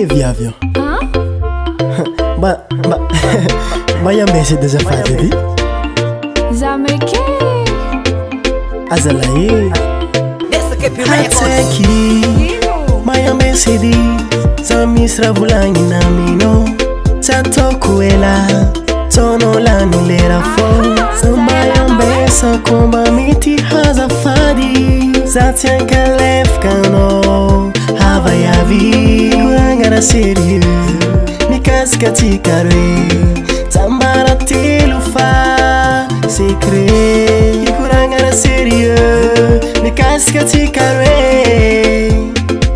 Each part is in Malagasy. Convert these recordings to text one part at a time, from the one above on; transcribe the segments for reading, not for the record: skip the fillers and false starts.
viavy mba iambesedy azafady edy zameke azalahy hatsaiky maiambesedy za misy raha volagnina aminao tsy ataoko ela tsonao lany lera fô za maiambesako mba mety hazafady za tsy ankalefaka anao havaiavy koragna sérieux mikasika tsika roe tsambara telo fa secret koragna sérieux mikasika tsika roe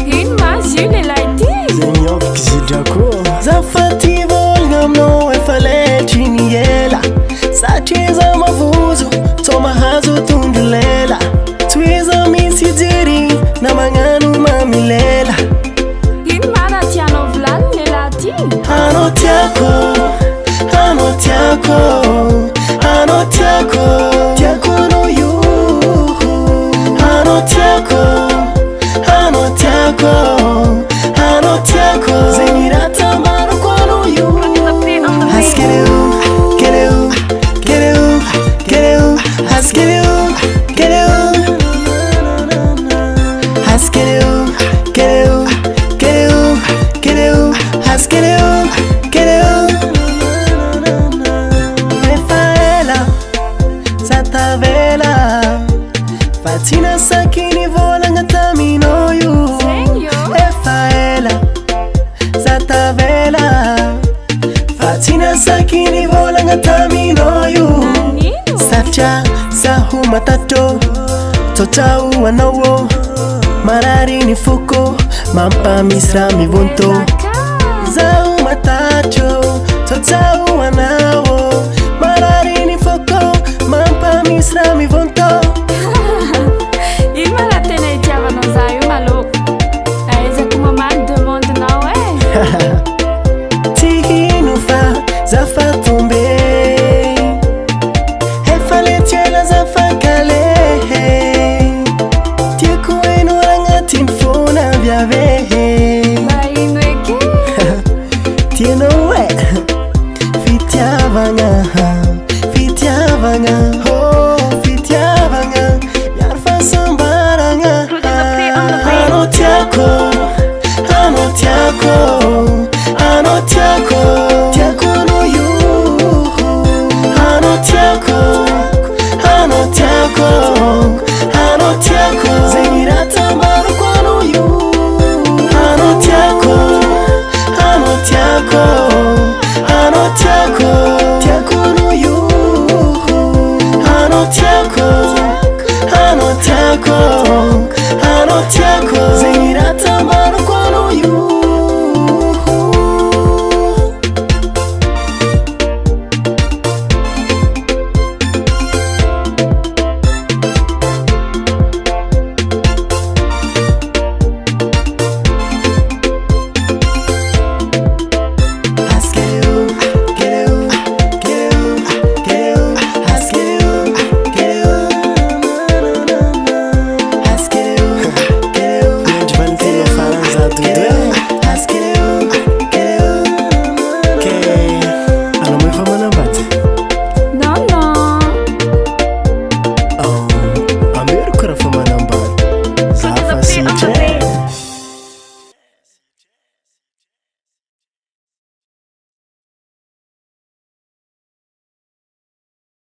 ino mazy io lelahy ty zegny afaka zidrako zafaty volagna aminao efa letriny ela satria za mavozo tsô mahazo tondro lela tsy za misy jery na magnano mamilela ino mana tianao volany lelahy ty anao tiako anao tiako anao tiako tiako anao io anao tiako anao tiako anao tiako zegny raha tambarako anao io askeleu keleu keleu keleu askeleu keleu askeleu keleu keleu keleu askeleu keleu efaela satavela fatina sakini volagna taminao io efaela satavela fatina sakini volagna taminao io satria zaho matato totao anao marary ny foko mampamisy raha mivonto zaho matacho totao anao marary ny foko mampamisy raha mivonto ino mana tena itiavanao za io malo aezako mamany demandinao tsy hino fa zafa tombe efa letiela zafa kale tiako eno ragnatiny fona viave mba ino eke tianao fitiavagna fitiavagna fitiavagna miaro fahasambaragna anao tiako anao tiako anao tiako tiako anao io anao tiako anao tiako anao tiako zegny raha tambarako anao io anao tiako anao tiako anao tiako tiako anao io anao tiako anao tiako anao tiako